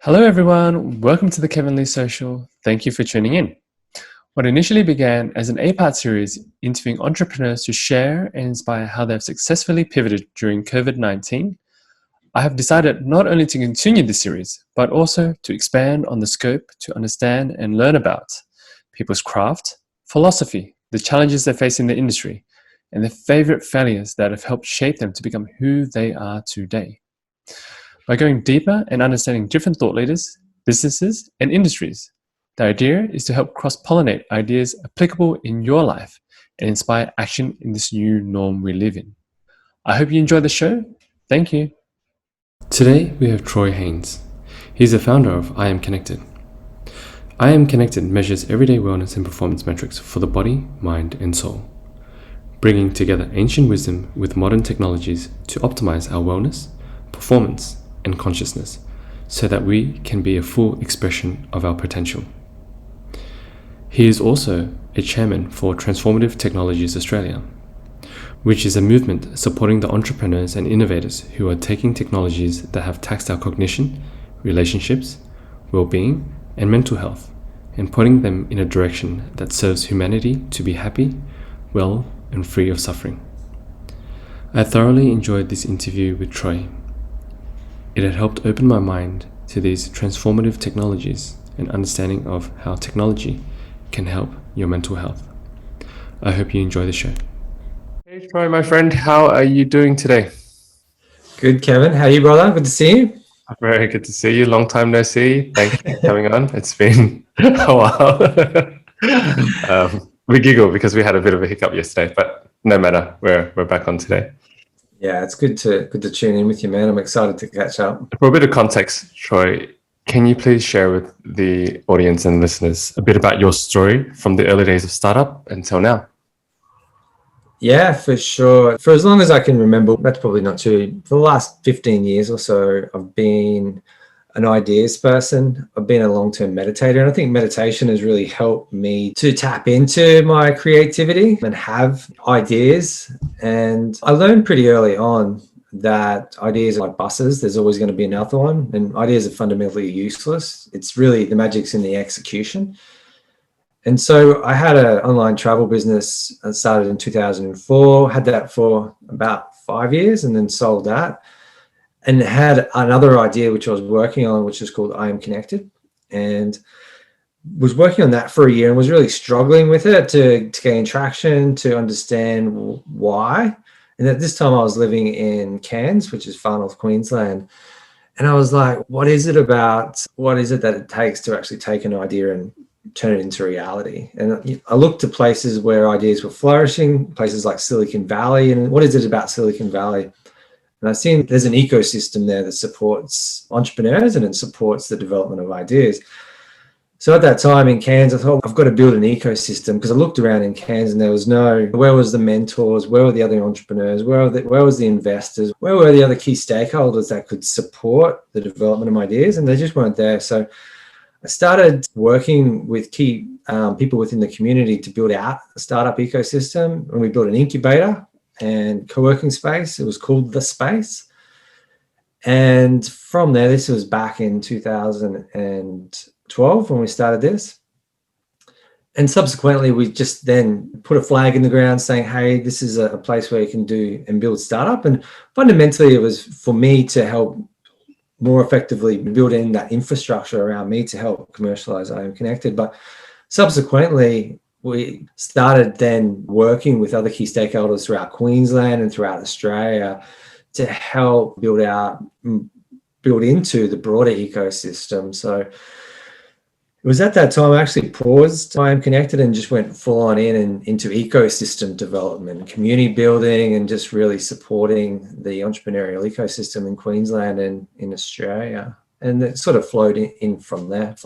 Hello everyone, welcome to the Kevin Lee Social. Thank you for tuning in. What initially began as an 8-part series interviewing entrepreneurs to share and inspire how they've successfully pivoted during COVID-19, I have decided not only to continue this series, but also to expand on the scope to understand and learn about people's craft, philosophy, the challenges they face in the industry, and their favorite failures that have helped shape them to become who they are today. By going deeper and understanding different thought leaders, businesses, and industries, the idea is to help cross-pollinate ideas applicable in your life and inspire action in this new norm we live in. I hope you enjoy the show. Thank you. Today we have Troy Haines. He's the founder of iAMconnected. iAMconnected measures everyday wellness and performance metrics for the body, mind, and soul, bringing together ancient wisdom with modern technologies to optimize our wellness, performance, and consciousness so that we can be a full expression of our potential. He is also a chairman for Transformative Technologies Australia, which is a movement supporting the entrepreneurs and innovators who are taking technologies that have taxed our cognition, relationships, well-being, and mental health and putting them in a direction that serves humanity to be happy, well, and free of suffering. I thoroughly enjoyed this interview with Troy. It had helped open my mind to these transformative technologies and understanding of how technology can help your mental health. I hope you enjoy the show. Hey Troy, my friend, how are you doing today? Good, Kevin. How are you, brother? Good to see you. Very good to see you. Long time no see. Thanks for coming on. It's been a while. We giggle because we had a bit of a hiccup yesterday, but no matter. We're back on today. Yeah, it's good to tune in with you, man. I'm excited to catch up. For a bit of context, Troy, can you please share with the audience and listeners a bit about your story from the early days of startup until now? Yeah, for sure. For as long as I can remember, that's probably not true. For the last 15 years or so, I've been an ideas person. I've been a long-term meditator, and I think meditation has really helped me to tap into my creativity and have ideas. And I learned pretty early on that ideas are like buses. There's always going to be another one, and ideas are fundamentally useless. It's really the magic's in the execution. And so I had an online travel business that started in 2004, had that for about 5 years and then sold that, and had another idea which I was working on, which is called iAMconnected, and was working on that for a year and was really struggling with it to gain traction, to understand why. And at this time I was living in Cairns, which is far north Queensland. And I was like, what is it that it takes to actually take an idea and turn it into reality? And I looked to places where ideas were flourishing, places like Silicon Valley. And what is it about Silicon Valley? And I've seen there's an ecosystem there that supports entrepreneurs and it supports the development of ideas. So at that time in Cairns, I thought I've got to build an ecosystem, because I looked around in Cairns and there was where was the mentors, where were the other entrepreneurs, where was the investors, where were the other key stakeholders that could support the development of ideas, and they just weren't there. So I started working with key people within the community to build out a startup ecosystem, and we built an incubator and co-working space. It was called The Space. And from there, this was back in 2012 when we started this. And subsequently, we just then put a flag in the ground saying, hey, this is a place where you can do and build startup. And fundamentally, it was for me to help more effectively build in that infrastructure around me to help commercialize iAMconnected. But subsequently, we started then working with other key stakeholders throughout Queensland and throughout Australia to help build into the broader ecosystem. So it was at that time I actually paused iAMconnected and just went full on into ecosystem development, community building, and just really supporting the entrepreneurial ecosystem in Queensland and in Australia. And it sort of flowed on from there.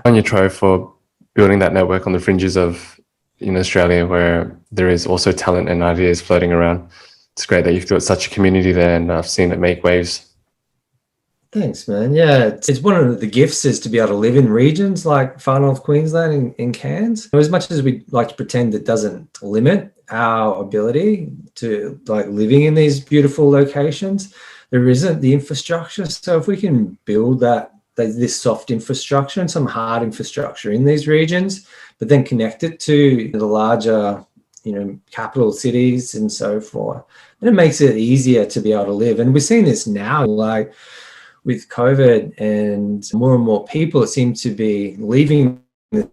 On your Troy, for building that network on the fringes of Australia, where there is also talent and ideas floating around. It's great that you've got such a community there, and I've seen it make waves. Thanks, man. Yeah, it's one of the gifts is to be able to live in regions like far north Queensland in Cairns. As much as we like to pretend it doesn't limit our ability to like living in these beautiful locations, there isn't the infrastructure. So if we can build that this soft infrastructure and some hard infrastructure in these regions, but then connect it to the larger, capital cities and so forth. And it makes it easier to be able to live. And we're seeing this now, like with COVID, and more people seem to be leaving the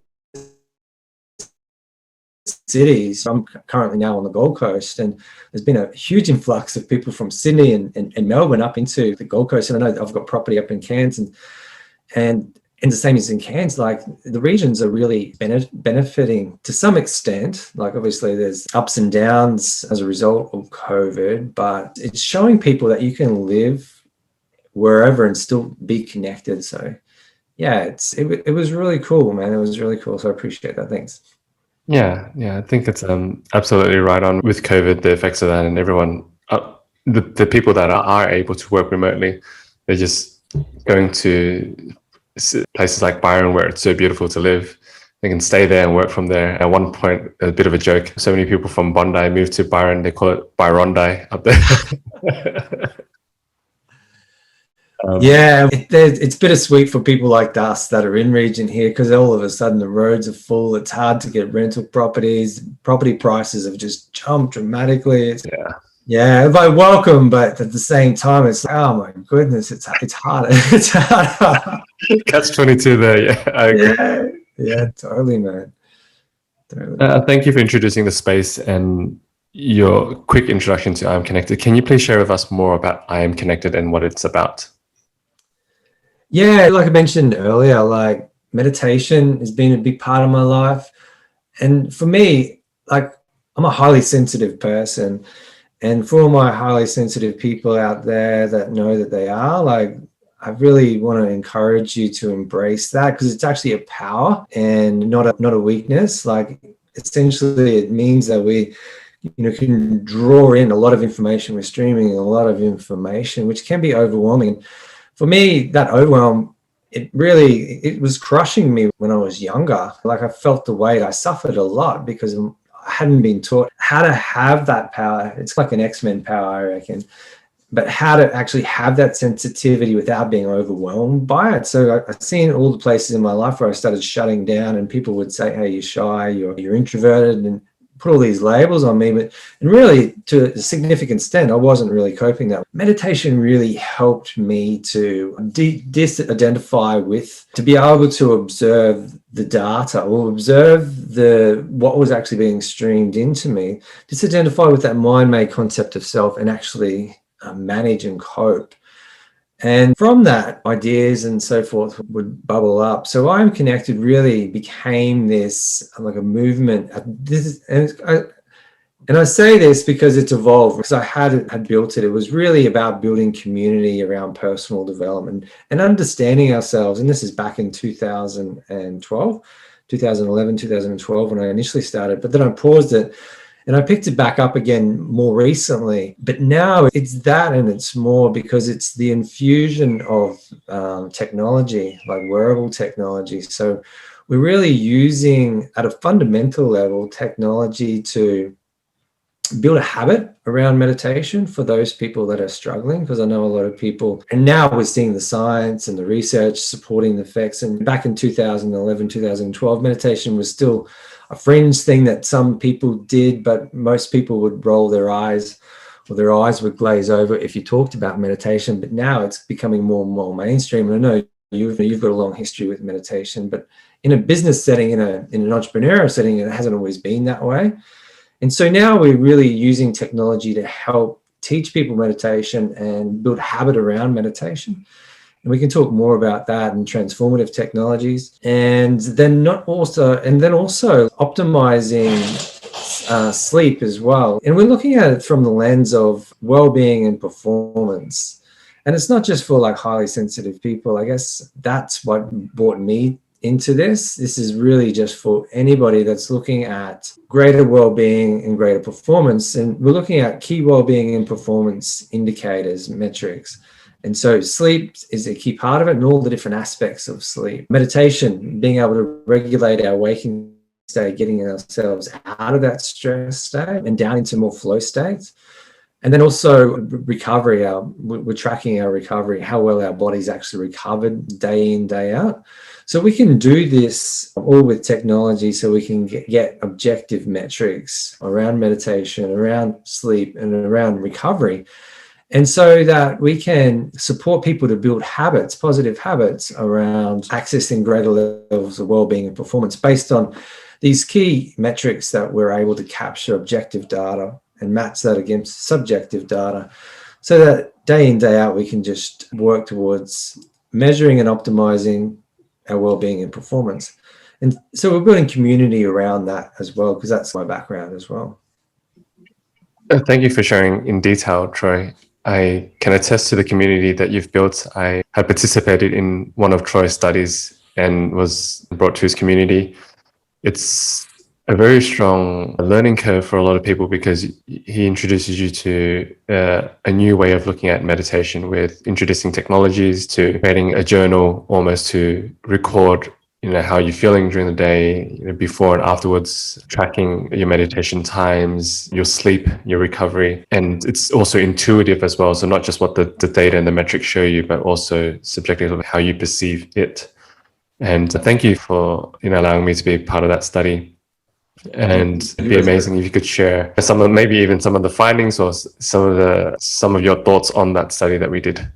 cities. I'm currently now on the Gold Coast, and there's been a huge influx of people from Sydney and Melbourne up into the Gold Coast. And I know I've got property up in Cairns, and the same as in Cairns, like the regions are really benefiting to some extent. Like obviously there's ups and downs as a result of COVID, but it's showing people that you can live wherever and still be connected. So yeah, it was really cool, man. It was really cool. So I appreciate that. Thanks. Yeah, I think it's absolutely right on with COVID, the effects of that, and everyone, the people that are able to work remotely, they're just going to places like Byron where it's so beautiful to live. They can stay there and work from there. At one point, a bit of a joke, so many people from Bondi moved to Byron, they call it Byrondi up there. Yeah, it's bittersweet for people like us that are in region here, because all of a sudden the roads are full. It's hard to get rental properties. Property prices have just jumped dramatically. Yeah, like welcome, but at the same time, it's like, oh my goodness, it's harder. It's harder. Catch-22 there, yeah. I agree. Yeah, totally, man. Totally. Thank you for introducing the space and your quick introduction to iAMconnected. Can you please share with us more about iAMconnected and what it's about? Yeah, like I mentioned earlier, like meditation has been a big part of my life. And for me, like I'm a highly sensitive person. And for all my highly sensitive people out there that know that they are, like, I really want to encourage you to embrace that, because it's actually a power and not a weakness. Like essentially it means that we can draw in a lot of information. We're streaming a lot of information, which can be overwhelming. For me, that overwhelm, it was crushing me when I was younger. Like I felt the weight. I suffered a lot because I hadn't been taught how to have that power. It's like an X-Men power, I reckon, but how to actually have that sensitivity without being overwhelmed by it. So I've seen all the places in my life where I started shutting down, and people would say, hey, you're shy, you're introverted, and put all these labels on me. And really, to a significant extent, I wasn't really coping that. Meditation really helped me to identify with, to be able to observe the data or observe what was actually being streamed into me, disidentify with that mind-made concept of self, and actually manage and cope. And from that, ideas and so forth would bubble up. So iAMconnected really became this, like a movement. And I say this because it's evolved, because I had built it. It was really about building community around personal development and understanding ourselves. And this is back in 2011, 2012, when I initially started. But then I paused it, and I picked it back up again more recently. But now it's that, and it's more because it's the infusion of technology, like wearable technology. So we're really using, at a fundamental level, technology to build a habit around meditation for those people that are struggling, because I know a lot of people, and now we're seeing the science and the research supporting the effects. And back in 2011, 2012, meditation was still a fringe thing that some people did, but most people would roll their eyes, or their eyes would glaze over if you talked about meditation. But now it's becoming more and more mainstream. And I know you've got a long history with meditation, but in a business setting, in an entrepreneurial setting, it hasn't always been that way. And so now we're really using technology to help teach people meditation and build habit around meditation. And we can talk more about that and transformative technologies. And then also optimizing sleep as well. And we're looking at it from the lens of well-being and performance. And it's not just for like highly sensitive people. I guess that's what brought me into this. This is really just for anybody that's looking at greater well-being and greater performance. And we're looking at key well-being and performance indicators, metrics. And so sleep is a key part of it, and all the different aspects of sleep. Meditation, being able to regulate our waking state, getting ourselves out of that stress state and down into more flow states. And then also recovery, we're tracking our recovery, how well our body's actually recovered day in, day out. So we can do this all with technology, so we can get objective metrics around meditation, around sleep, and around recovery. And so that we can support people to build habits, positive habits around accessing greater levels of well-being and performance based on these key metrics that we're able to capture objective data and match that against subjective data, so that day in, day out, we can just work towards measuring and optimizing our well-being and performance. And so we're building community around that as well, because that's my background as well. Thank you for sharing in detail, Troy. I can attest to the community that you've built. I had participated in one of Troy's studies and was brought to his community. It's a very strong learning curve for a lot of people, because he introduces you to a new way of looking at meditation, with introducing technologies, to creating a journal almost to record how you're feeling during the day, before and afterwards, tracking your meditation times, your sleep, your recovery. And it's also intuitive as well. So not just what the data and the metrics show you, but also subjectively how you perceive it. And thank you for allowing me to be part of that study. And it'd be amazing if you could share maybe even some of the findings, or some of your thoughts on that study that we did.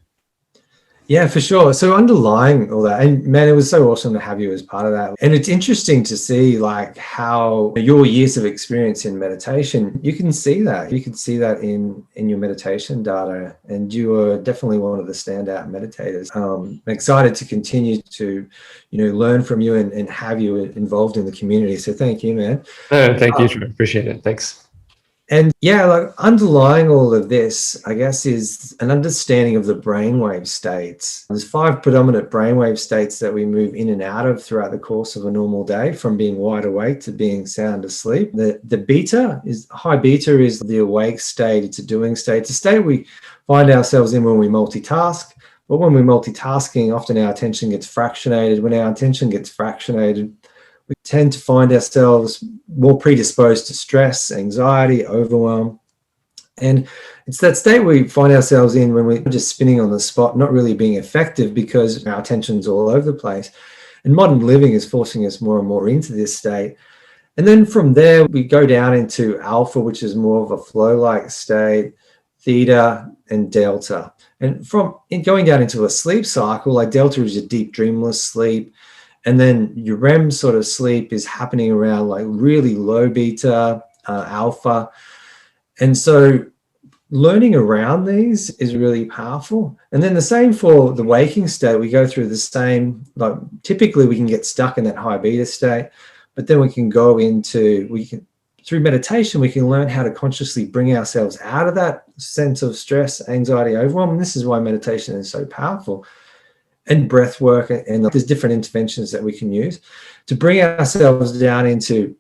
Yeah, for sure. So underlying all that, and man, it was so awesome to have you as part of that. And it's interesting to see like how your years of experience in meditation, you can see that. You can see that in your meditation data, and you are definitely one of the standout meditators. I'm excited to continue to, learn from you and have you involved in the community. So thank you, man. Thank you, Troy. Appreciate it. Thanks. And yeah, like underlying all of this, I guess, is an understanding of the brainwave states. There's 5 predominant brainwave states that we move in and out of throughout the course of a normal day, from being wide awake to being sound asleep. The high beta is the awake state. It's a doing state. It's a state we find ourselves in when we multitask. But when we're multitasking, often our attention gets fractionated. When our attention gets fractionated, we tend to find ourselves more predisposed to stress, anxiety, overwhelm. And it's that state we find ourselves in when we're just spinning on the spot, not really being effective because our attention's all over the place. And modern living is forcing us more and more into this state. And then from there, we go down into alpha, which is more of a flow-like state, theta, and delta. And going down into a sleep cycle, like delta is your deep dreamless sleep. And then your REM sort of sleep is happening around like really low beta, alpha. And so learning around these is really powerful. And then the same for the waking state. We go through the same, like typically we can get stuck in that high beta state, but then we can go through meditation, we can learn how to consciously bring ourselves out of that sense of stress, anxiety, overwhelm. And this is why meditation is so powerful. And breath work, and there's different interventions that we can use to bring ourselves down into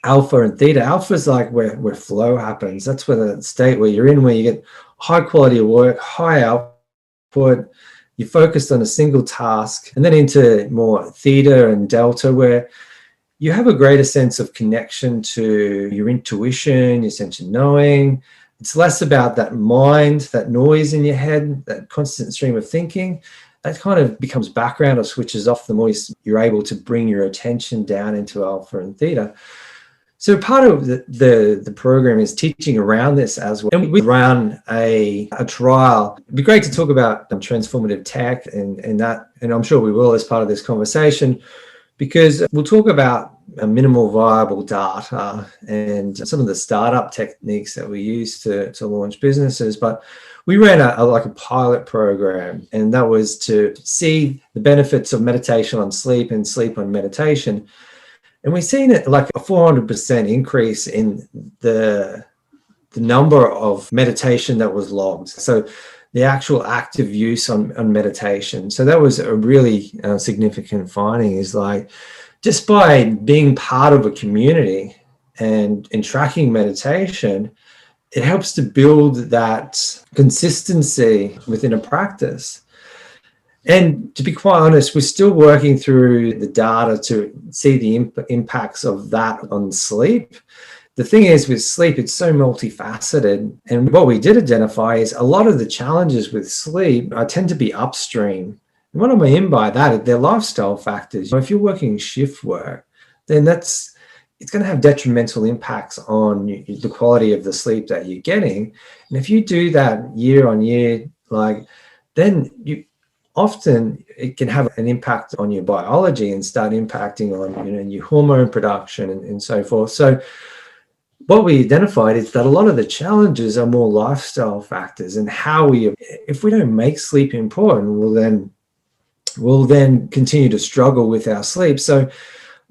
alpha and theta. Alpha is like where flow happens. That's where the state where you're in, where you get high quality of work, high output, you're focused on a single task. And then into more theta and delta, where you have a greater sense of connection to your intuition, your sense of knowing. It's less about that mind, that noise in your head, that constant stream of thinking. That kind of becomes background or switches off the more you're able to bring your attention down into alpha and theta. So part of the program is teaching around this as well. And we run a trial. It'd be great to talk about transformative tech and that, and I'm sure we will as part of this conversation, because we'll talk about minimal viable data and some of the startup techniques that we use to launch businesses. But we ran a pilot program, and that was to see the benefits of meditation on sleep and sleep on meditation. And we've seen it like a 400% increase in the number of meditation that was logged. So the actual active use on meditation. So that was a really significant finding, is like just by being part of a community and tracking meditation, it helps to build that consistency within a practice. And to be quite honest, we're still working through the data to see the impacts of that on sleep. The thing is with sleep, it's so multifaceted. And what we did identify is a lot of the challenges with sleep tend to be upstream. And what I mean by that, they're lifestyle factors. If you're working shift work, then it's going to have detrimental impacts on the quality of the sleep that you're getting. And if you do that year on year, then often it can have an impact on your biology and start impacting on your hormone production and so forth. So what we identified is that a lot of the challenges are more lifestyle factors, and if we don't make sleep important, we'll then continue to struggle with our sleep. So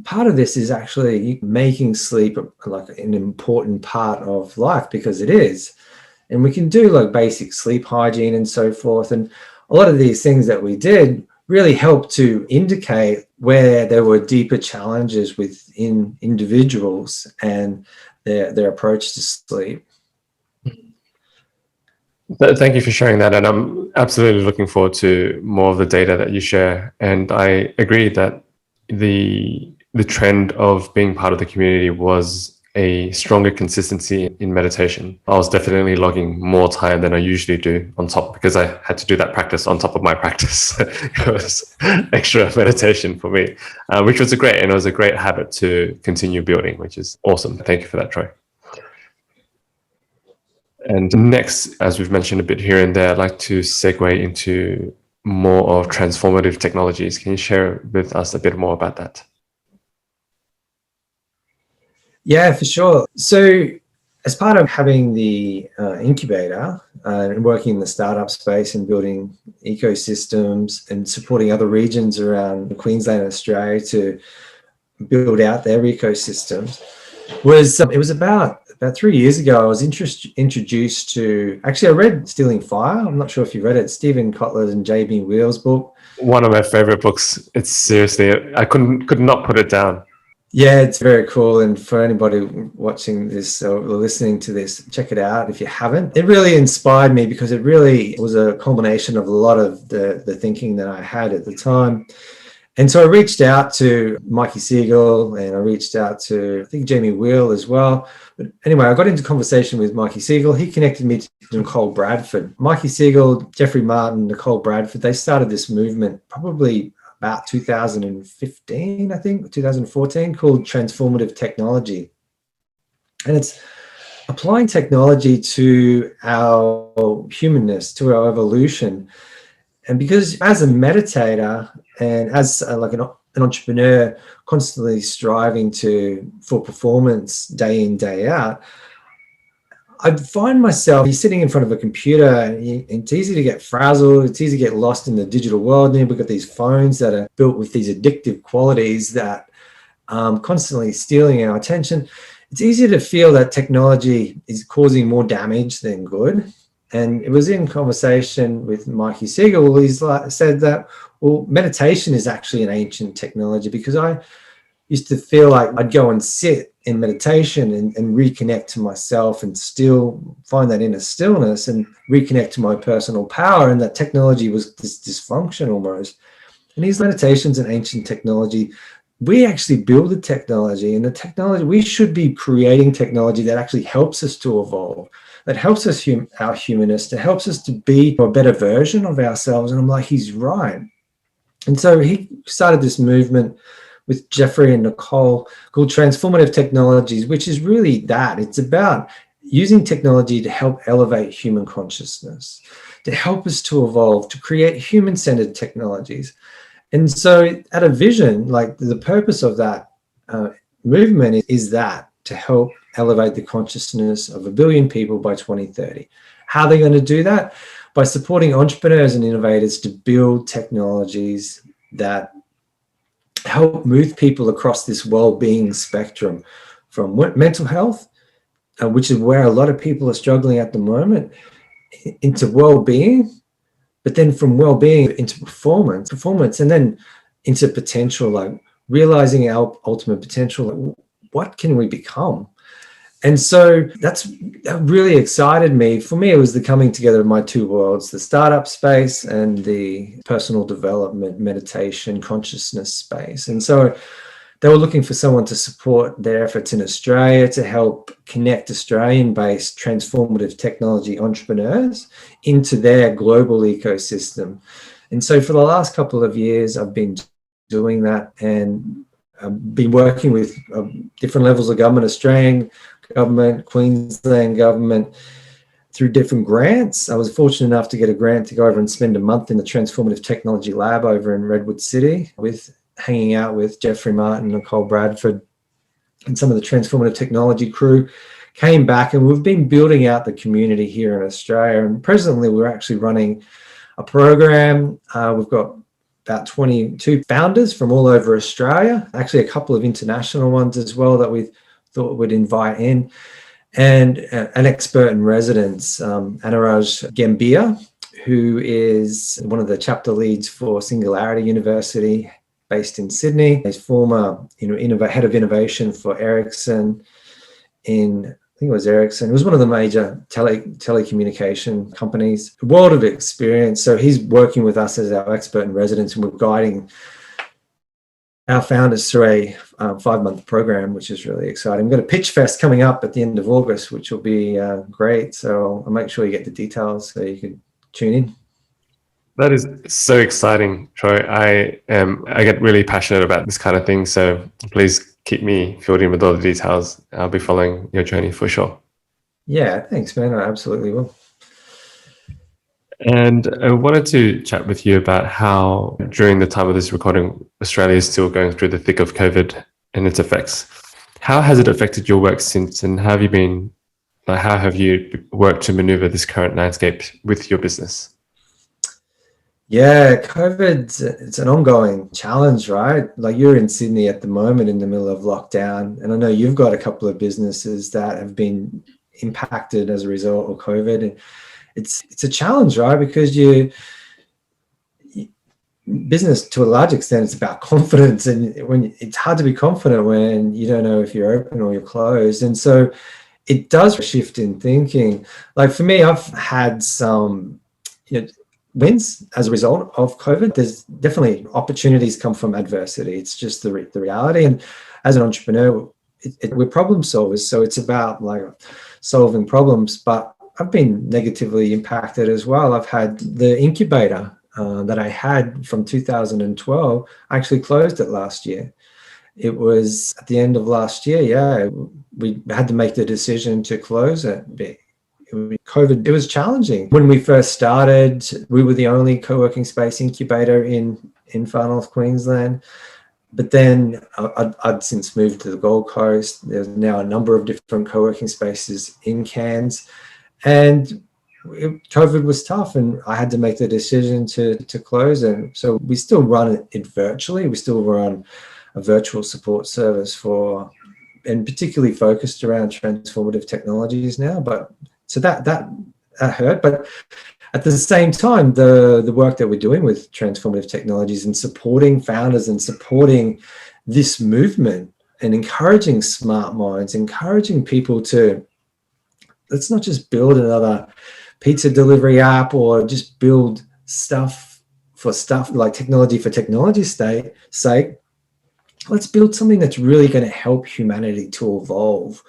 part of this is actually making sleep like an important part of life, because it is. And we can do like basic sleep hygiene and so forth. And a lot of these things that we did really helped to indicate where there were deeper challenges within individuals and their approach to sleep. Thank you for sharing that. And I'm absolutely looking forward to more of the data that you share. And I agree that the trend of being part of the community was a stronger consistency in meditation. I was definitely logging more time than I usually do on top, because I had to do that practice on top of my practice. It was extra meditation for me, which was it was a great habit to continue building, which is awesome. Thank you for that, Troy. And next, as we've mentioned a bit here and there, I'd like to segue into more of transformative technologies. Can you share with us a bit more about that? Yeah, for sure. So as part of having the incubator and working in the startup space and building ecosystems and supporting other regions around Queensland and Australia to build out their ecosystems, it was about 3 years ago, I was introduced to, actually I read Stealing Fire. I'm not sure if you read it, Stephen Kotler's and J.B. Wheel's book. One of my favorite books. It's seriously, I could not put it down. Yeah, it's very cool. And for anybody watching this or listening to this, check it out if you haven't. It really inspired me because it really was a culmination of a lot of the thinking that I had at the time. And so I reached out to Mikey Siegel and I reached out to, I think, Jamie Wheel as well. But anyway, I got into conversation with Mikey Siegel. He connected me to Nicole Bradford. Mikey Siegel, Jeffrey Martin, Nicole Bradford, they started this movement probably about 2015, I think, 2014, called Transformative Technology. And it's applying technology to our humanness, to our evolution. And because as a meditator and as like an entrepreneur constantly striving for performance day in, day out, I find myself sitting in front of a computer and it's easy to get frazzled. It's easy to get lost in the digital world. And we've got these phones that are built with these addictive qualities that constantly stealing our attention. It's easy to feel that technology is causing more damage than good. And it was in conversation with Mikey Siegel. He's said that, well, meditation is actually an ancient technology, because I used to feel like I'd go and sit in meditation and reconnect to myself and still find that inner stillness and reconnect to my personal power. And that technology was this dysfunction almost. And these meditations and ancient technology, we actually build the technology, and the technology, we should be creating technology that actually helps us to evolve, that helps us, our humanness, that helps us to be a better version of ourselves. And I'm like, he's right. And so he started this movement with Jeffrey and Nicole called Transformative Technologies, which is really that. It's about using technology to help elevate human consciousness, to help us to evolve, to create human-centered technologies. And so at a vision, like the purpose of that movement is that, to help elevate the consciousness of 1 billion people by 2030. How are they going to do that? By supporting entrepreneurs and innovators to build technologies that help move people across this well-being spectrum, from mental health, which is where a lot of people are struggling at the moment, into well-being, but then from well-being into performance, and then into potential, like realizing our ultimate potential. Like, what can we become? And so that really excited me. For me, it was the coming together of my two worlds, the startup space and the personal development, meditation, consciousness space. And so They were looking for someone to support their efforts in Australia to help connect Australian-based transformative technology entrepreneurs into their global ecosystem. And so for the last couple of years, I've been doing that, and I've been working with different levels of government, Australian government, Queensland government, through different grants. I was fortunate enough to get a grant to go over and spend a month in the Transformative Technology Lab over in Redwood City, hanging out with Jeffrey Martin, Nicole Bradford, and some of the Transformative Technology crew. Came back, and we've been building out the community here in Australia. And presently, we're actually running a program. We've got about 22 founders from all over Australia, actually a couple of international ones as well that we thought we'd invite in, and an expert in residence, Anuraj Gambhir, who is one of the chapter leads for Singularity University based in Sydney. He's former head of innovation for Ericsson I think it was Ericsson. It was one of the major telecommunication companies. A world of experience. So he's working with us as our expert in residence, and we're guiding our founders through a 5-month program, which is really exciting. We've got a pitch fest coming up at the end of August, which will be great. So I'll make sure you get the details so you can tune in. That is so exciting, Troy. I get really passionate about this kind of thing. So please keep me filled in with all the details. I'll be following your journey for sure. Yeah, thanks, man. I absolutely will. And I wanted to chat with you about how, during the time of this recording, Australia is still going through the thick of COVID and its effects. How has it affected your work since, and how have you worked to maneuver this current landscape with your business? Yeah, it's an ongoing challenge, right? Like, you're in Sydney at the moment in the middle of lockdown, and I know you've got a couple of businesses that have been impacted as a result of COVID. And it's a challenge, right? Because business, to a large extent, it's about confidence, and when it's hard to be confident when you don't know if you're open or you're closed. And so it does shift in thinking. Like, for me, I've had some wins as a result of COVID. There's definitely opportunities come from adversity. It's just the reality. And as an entrepreneur, we're problem solvers, so it's about like solving problems. But I've been negatively impacted as well. I've had the incubator that I had from 2012. I actually closed it last year. It was at the end of last year. Yeah, we had to make the decision to close it. COVID, it was challenging. When we first started, we were the only co-working space incubator in Far North Queensland. But then I'd since moved to the Gold Coast. There's now a number of different co-working spaces in Cairns. And COVID was tough, and I had to make the decision to close it. So we still run it virtually. We still run a virtual support service and particularly focused around transformative technologies now. But so that hurt. But at the same time, the work that we're doing with transformative technologies and supporting founders and supporting this movement and encouraging smart minds, encouraging people to, let's not just build another pizza delivery app or just build stuff like technology for technology's sake. Let's build something that's really going to help humanity to evolve.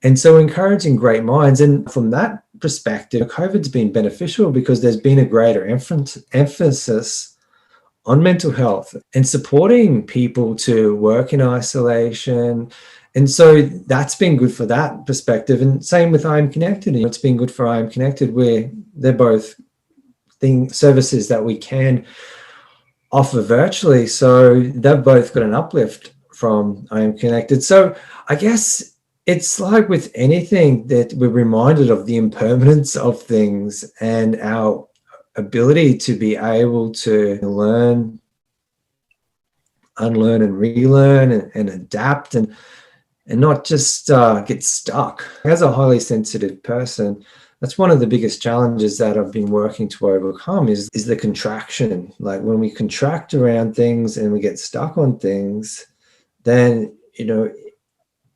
And so encouraging great minds. And from that perspective, COVID's been beneficial because there's been a greater emphasis on mental health and supporting people to work in isolation. And so that's been good for that perspective. And same with iAMconnected. It's been good for iAMconnected, where they're both services that we can offer virtually. So they've both got an uplift from iAMconnected. So I guess it's like with anything that we're reminded of the impermanence of things and our ability to be able to learn, unlearn and relearn and adapt and not just get stuck. As a highly sensitive person, that's one of the biggest challenges that I've been working to overcome is the contraction. Like, when we contract around things and we get stuck on things, then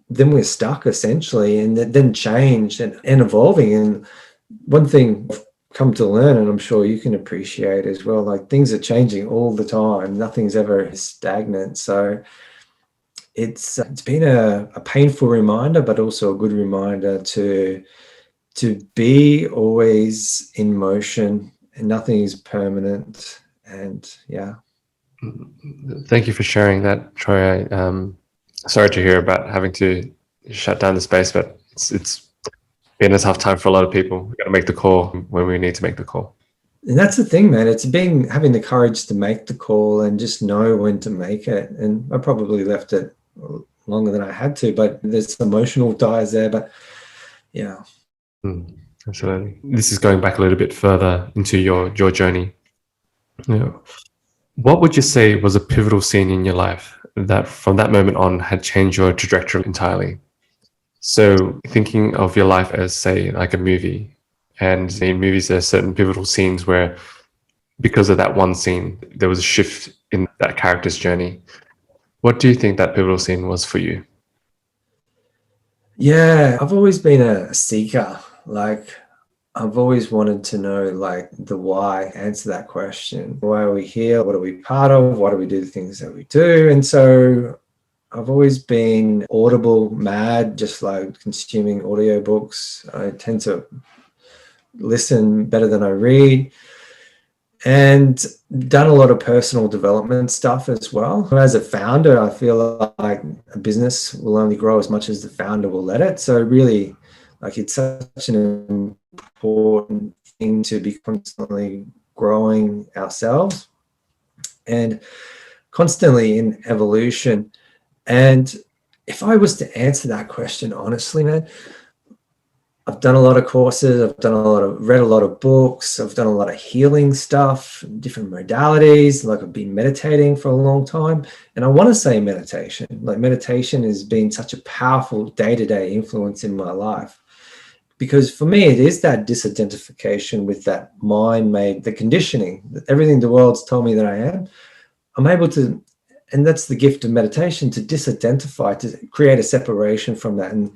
we're stuck essentially, and then change and evolving. And one thing I've come to learn, and I'm sure you can appreciate as well, like, things are changing all the time. Nothing's ever stagnant. So it's been a painful reminder, but also a good reminder to be always in motion, and nothing is permanent. And yeah. Thank you for sharing that, Troy. Sorry to hear about having to shut down the space, but it's been a tough time for a lot of people. We got to make the call when we need to make the call. And that's the thing, man. It's being having the courage to make the call and just know when to make it. And I probably left it longer than I had to, but there's emotional ties there. But yeah. Absolutely. This is going back a little bit further into your journey. What would you say was a pivotal scene in your life that from that moment on had changed your trajectory entirely? So thinking of your life as, say, like a movie, and in movies there are certain pivotal scenes where because of that one scene, there was a shift in that character's journey. What do you think that pivotal scene was for you? Yeah, I've always been a seeker. Like, I've always wanted to know, like, the why, answer that question. Why are we here? What are we part of? Why do we do the things that we do? And so I've always been audible mad, just like consuming audiobooks. I tend to listen better than I read, and done a lot of personal development stuff as well. As a founder, I feel like a business will only grow as much as the founder will let it. So really, like, it's such an important thing to be constantly growing ourselves and constantly in evolution. And if I was to answer that question honestly, man, I've done a lot of courses, read a lot of books, I've done a lot of healing stuff, different modalities, like I've been meditating for a long time. And I want to say meditation, like meditation has been such a powerful day-to-day influence in my life. Because for me, it is that disidentification with that mind-made, the conditioning, everything the world's told me that I am. I'm able to, and that's the gift of meditation, to disidentify, to create a separation from that and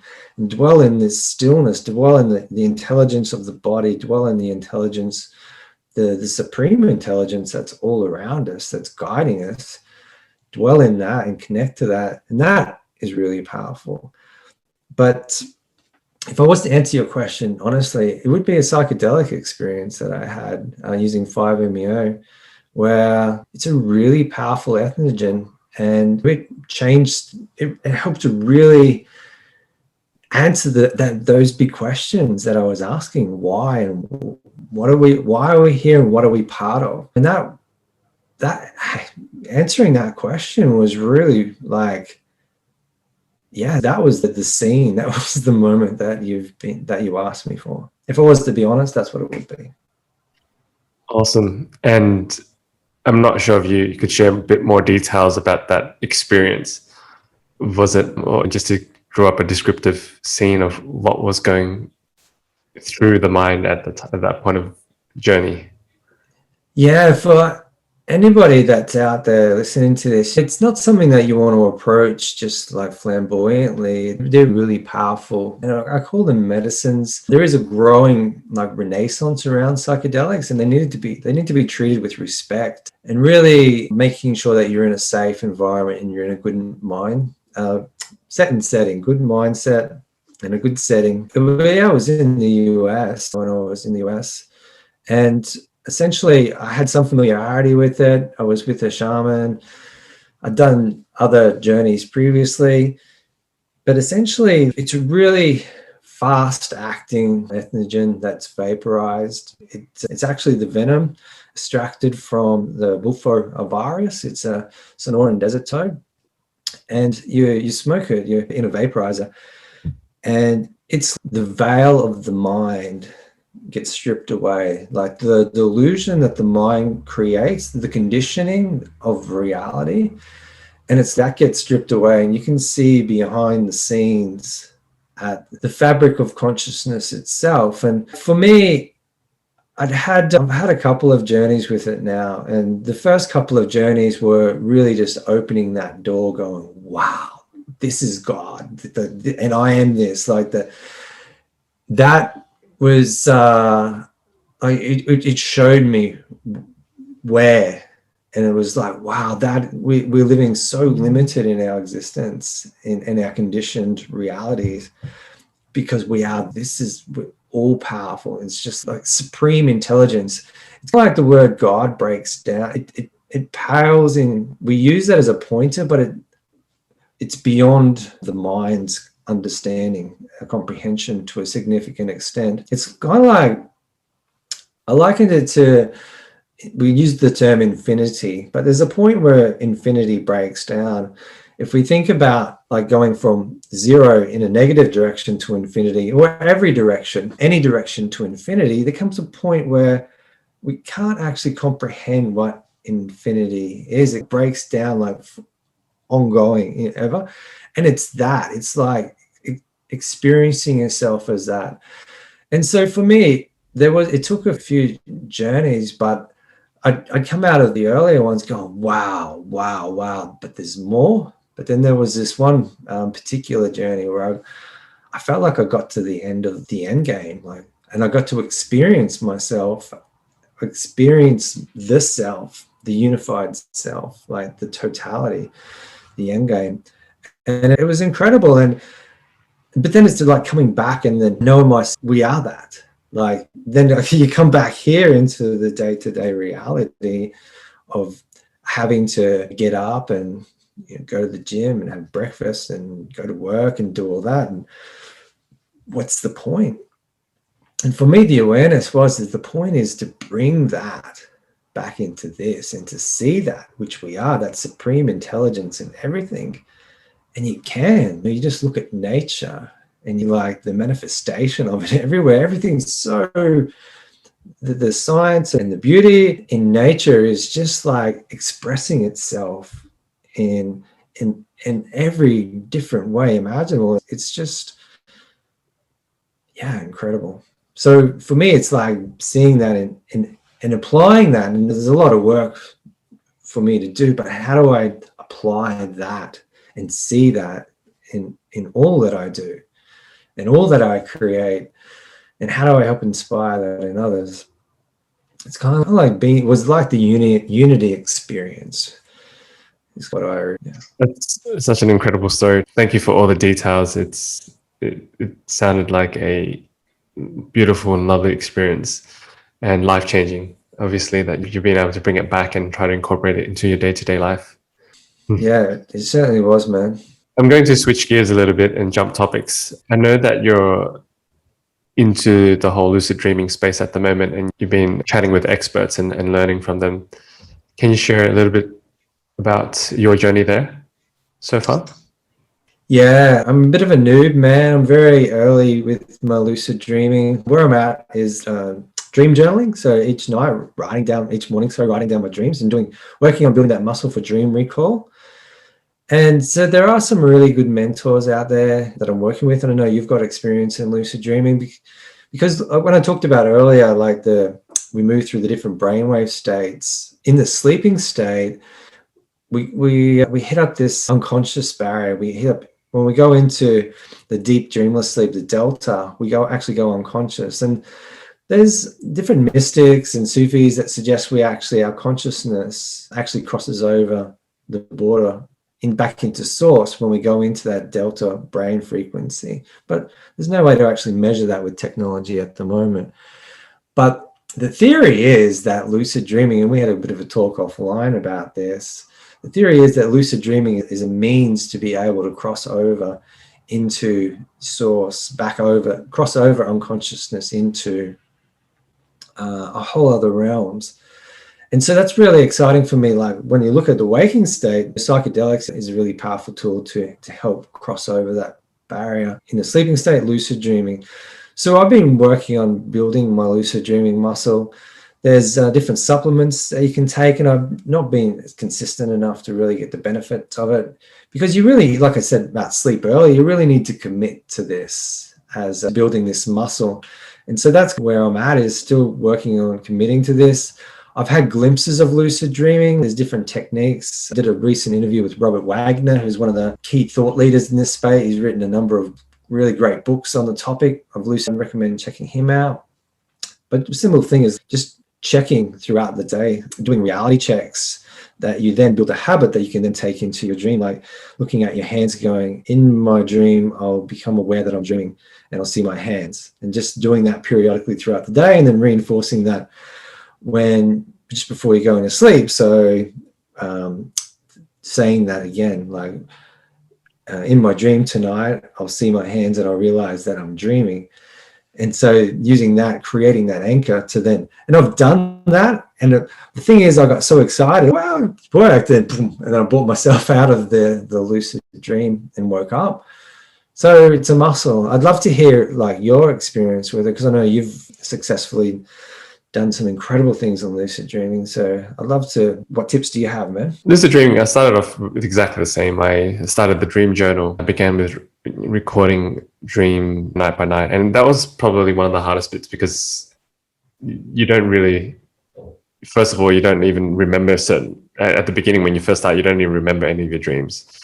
dwell in this stillness, dwell in the intelligence of the body, dwell in the intelligence, the supreme intelligence that's all around us, that's guiding us, dwell in that and connect to that. And that is really powerful. But if I was to answer your question, honestly, it would be a psychedelic experience that I had using 5-MeO, where it's a really powerful ethnogen, and it helped to really answer those big questions that I was asking. Why, and why are we here, and what are we part of? And that answering that question was really like, yeah, that was the scene. That was the moment that you asked me for. If I was to be honest, that's what it would be. Awesome. And I'm not sure if you could share a bit more details about that experience. Was it, or just to draw up a descriptive scene of what was going through the mind at that point of journey? Yeah, for anybody that's out there listening to this, it's not something that you want to approach just like flamboyantly. They're really powerful, and I call them medicines. There is a growing like renaissance around psychedelics, and they need to be treated with respect, and really making sure that you're in a safe environment and you're in a good mind setting, good mindset and a good setting. I was in the US when I was in the US, and essentially I had some familiarity with it. I was with a shaman. I'd done other journeys previously, but essentially it's a really fast acting ethnogen that's vaporized. It's actually the venom extracted from the Bufo-alvarius. It's a Sonoran desert toad, and you smoke it, you're in a vaporizer, and it's the veil of the mind gets stripped away, like the delusion that the mind creates, the conditioning of reality, and it's that gets stripped away, and you can see behind the scenes at the fabric of consciousness itself. And for me, I've had a couple of journeys with it now, and the first couple of journeys were really just opening that door, going, wow, this is God, and I am this. Like that was it showed me where And it was like, wow, that we're living so limited in our existence, in our conditioned realities, because we're all powerful. It's just like supreme intelligence. It's like the word God breaks down. It pales in, we use that as a pointer, but it's beyond the mind's understanding, comprehension to a significant extent. It's kind of like, I likened it to, we use the term infinity, but there's a point where infinity breaks down. If we think about like going from zero in a negative direction to infinity, or every direction, any direction to infinity, there comes a point where we can't actually comprehend what infinity is. It breaks down like ongoing ever. And it's like experiencing yourself as that. And so for me, it took a few journeys, but I'd come out of the earlier ones going, wow, wow, wow, but there's more. But then there was this one particular journey where I felt like I got to the end of the end game, like, and I got to experience myself, experience the self, the unified self, like the totality, the end game. And it was incredible. But then it's like coming back and then knowing we are that. Like, then you come back here into the day-to-day reality of having to get up and go to the gym and have breakfast and go to work and do all that. And what's the point? And for me, the awareness was that the point is to bring that back into this and to see that, which we are, that supreme intelligence in everything. And you just look at nature and you like the manifestation of it everywhere. Everything's so, the science and the beauty in nature is just like expressing itself in every different way imaginable. It's just, yeah, incredible. So for me, it's like seeing that and applying that. And there's a lot of work for me to do, but how do I apply that and see that in all that I do and all that I create, and how do I help inspire that in others? It's kind of like was like the unity experience. It's what That's such an incredible story. Thank you for all the details. It sounded like a beautiful and lovely experience and life-changing, obviously, that you've been able to bring it back and try to incorporate it into your day-to-day life. Yeah, it certainly was, man. I'm going to switch gears a little bit and jump topics. I know that you're into the whole lucid dreaming space at the moment, and you've been chatting with experts and learning from them. Can you share a little bit about your journey there so far? Yeah, I'm a bit of a noob, man. I'm very early with my lucid dreaming. Where I'm at is dream journaling. So each morning, writing down my dreams and working on building that muscle for dream recall. And so there are some really good mentors out there that I'm working with. And I know you've got experience in lucid dreaming, because when I talked about earlier, like we move through the different brainwave states. In the sleeping state, we hit up this unconscious barrier. When we go into the deep dreamless sleep, the delta, we actually go unconscious. And there's different mystics and Sufis that suggest our consciousness actually crosses over the border back into source when we go into that delta brain frequency. But there's no way to actually measure that with technology at the moment. But the theory is that lucid dreaming, and we had a bit of a talk offline about this, the theory is that lucid dreaming is a means to be able to cross over into source, cross over unconsciousness into a whole other realms. And so that's really exciting for me. Like when you look at the waking state, psychedelics is a really powerful tool to help cross over that barrier. In the sleeping state, lucid dreaming. So I've been working on building my lucid dreaming muscle. There's different supplements that you can take, and I've not been consistent enough to really get the benefits of it, because you really, like I said about sleep earlier, you really need to commit to this as building this muscle. And so that's where I'm at, is still working on committing to this. I've had glimpses of lucid dreaming. There's different techniques. I did a recent interview with Robert Wagner, who's one of the key thought leaders in this space. He's written a number of really great books on the topic of lucid. I recommend checking him out. But the simple thing is just checking throughout the day, doing reality checks, that you then build a habit that you can then take into your dream, like looking at your hands going, in my dream, I'll become aware that I'm dreaming and I'll see my hands, and just doing that periodically throughout the day, and then reinforcing that when just before you go into sleep. So saying that again, like in my dream tonight, I'll see my hands and I'll realize that I'm dreaming. And so using that, creating that anchor to then, and I've done that. And the thing is, I got so excited, wow, it worked. And then I brought myself out of the lucid dream and woke up. So it's a muscle. I'd love to hear like your experience with it, because I know you've successfully done some incredible things on lucid dreaming. So I'd love to, what tips do you have, man? Lucid dreaming, I started off with exactly the same. I started the dream journal. I began with recording dream night by night. And that was probably one of the hardest bits, because you don't really, first of all, you don't even remember at the beginning when you first start, you don't even remember any of your dreams.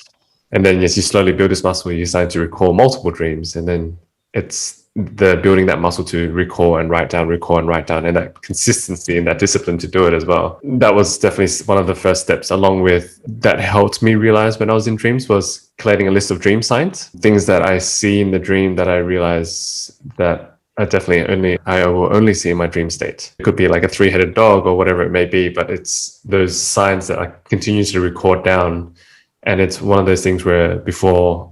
And then as you slowly build this muscle, you start to recall multiple dreams. And then it's the building that muscle to recall and write down, and that consistency and that discipline to do it as well. That was definitely one of the first steps, along with that helped me realize when I was in dreams, was collating a list of dream signs, things that I see in the dream that I realize that I will only see in my dream state. It could be like a 3-headed dog or whatever it may be, but it's those signs that I continue to record down. And it's one of those things where before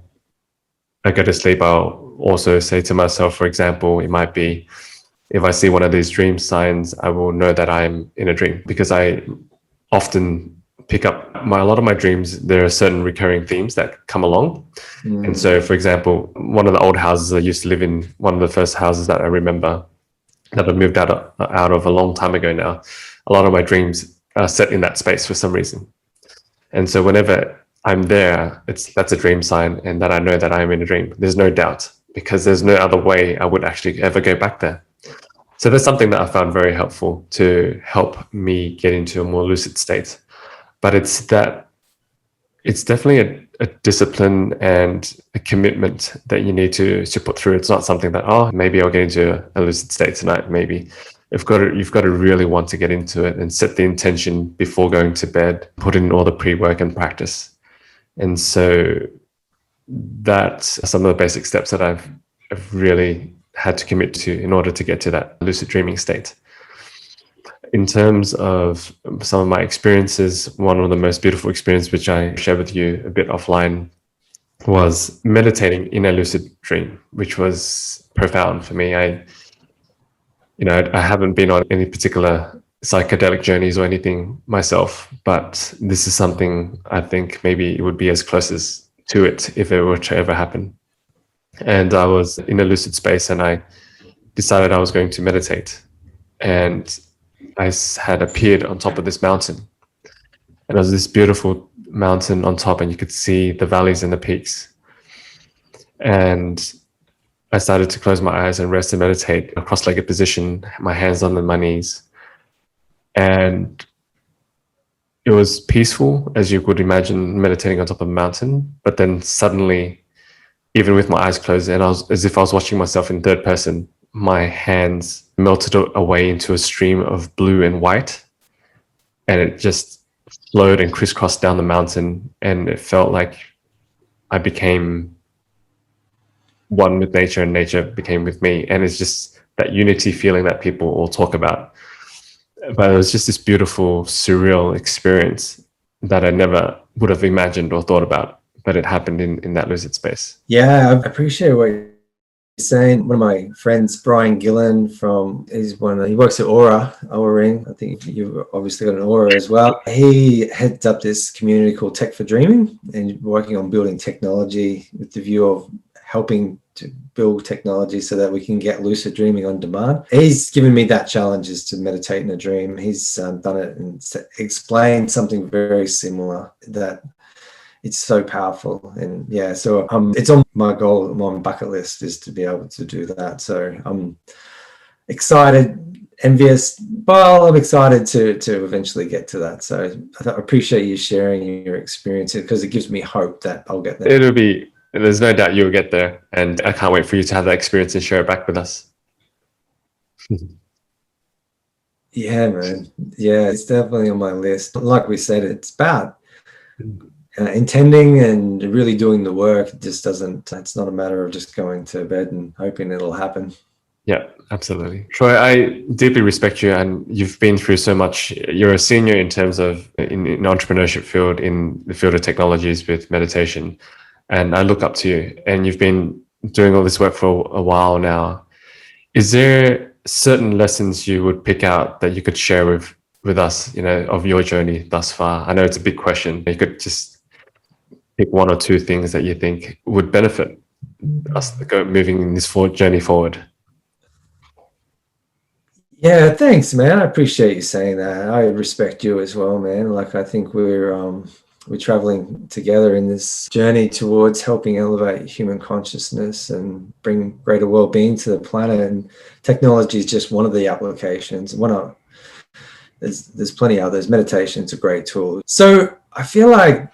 I go to sleep, I'll also say to myself, for example, it might be, if I see one of these dream signs, I will know that I'm in a dream, because I often pick up a lot of my dreams. There are certain recurring themes that come along. And so, for example, one of the old houses I used to live in, one of the first houses that I remember that I moved out of a long time ago now, a lot of my dreams are set in that space for some reason. And so whenever I'm there, that's a dream sign, and that I know that I'm in a dream. There's no doubt, because there's no other way I would actually ever go back there. So that's something that I found very helpful to help me get into a more lucid state. But it's definitely a discipline and a commitment that you need to put through. It's not something that, oh, maybe I'll get into a lucid state tonight. Maybe you've got to really want to get into it and set the intention before going to bed, put in all the pre-work and practice. And so that's some of the basic steps that I've really had to commit to in order to get to that lucid dreaming state. In terms of some of my experiences, one of the most beautiful experiences, which I shared with you a bit offline, was meditating in a lucid dream, which was profound for me. I haven't been on any particular psychedelic journeys or anything myself, but this is something I think maybe it would be as close as to it if it were to ever happen. And I was in a lucid space, and I decided I was going to meditate. And I had appeared on top of this mountain, and it was this beautiful mountain on top, and you could see the valleys and the peaks. And I started to close my eyes and rest and meditate, a cross-legged position, my hands on my knees. And it was peaceful, as you would imagine meditating on top of a mountain. But then suddenly, even with my eyes closed, and I was as if I was watching myself in third person, my hands melted away into a stream of blue and white. And it just flowed and crisscrossed down the mountain. And it felt like I became one with nature, and nature became with me. And it's just that unity feeling that people all talk about. But it was just this beautiful, surreal experience that I never would have imagined or thought about, but it happened in that lucid space. Yeah, I appreciate what you're saying. One of my friends, Brian Gillen, he works at Aura Ring. I think you've obviously got an Aura as well. He heads up this community called Tech for Dreaming, and working on building technology with the view of helping to build technology so that we can get lucid dreaming on demand. He's given me that challenge, is to meditate in a dream. He's done it and explained something very similar, that it's so powerful. And yeah, so it's on my goal, my bucket list, is to be able to do that. So I'm excited, envious. Well, I'm excited to eventually get to that. So I appreciate you sharing your experience, because it gives me hope that I'll get there. There's no doubt you'll get there, and I can't wait for you to have that experience and share it back with us. Yeah, man. Yeah, it's definitely on my list. Like we said, it's about intending and really doing the work. It just doesn't, it's not a matter of just going to bed and hoping it'll happen. Yeah, absolutely. Troy, I deeply respect you, and you've been through so much. You're a senior in terms of in entrepreneurship field, in the field of technologies with meditation, and I look up to you. And you've been doing all this work for a while now. Is there certain lessons you would pick out that you could share with us, of your journey thus far? I know it's a big question. You could just pick one or two things that you think would benefit us to go moving this journey forward. Yeah, thanks, man. I appreciate you saying that. I respect you as well, man. Like I think we're traveling together in this journey towards helping elevate human consciousness and bring greater well-being to the planet. And technology is just one of the applications. There's plenty others. Meditation's a great tool. So I feel like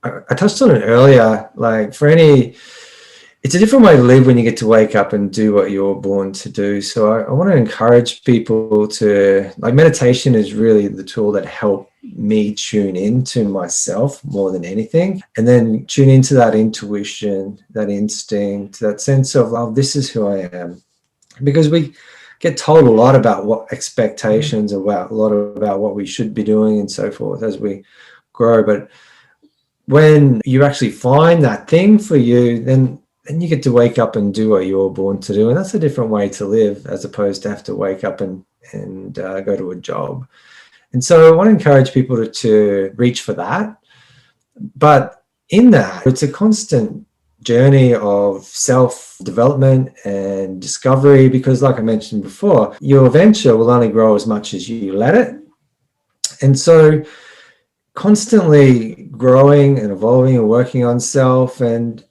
I touched on it earlier. Like it's a different way to live when you get to wake up and do what you're born to do. So I want to encourage people to, like, meditation is really the tool that helped me tune into myself more than anything, and then tune into that intuition, that instinct, that sense of, oh, this is who I am. Because we get told a lot about what expectations, about a lot about what we should be doing and so forth as we grow. But when you actually find that thing for you, then you get to wake up and do what you're born to do. And that's a different way to live, as opposed to have to wake up and go to a job. And so I want to encourage people to reach for that. But in that, it's a constant journey of self-development and discovery, because like I mentioned before, your venture will only grow as much as you let it. And so constantly growing and evolving and working on self, and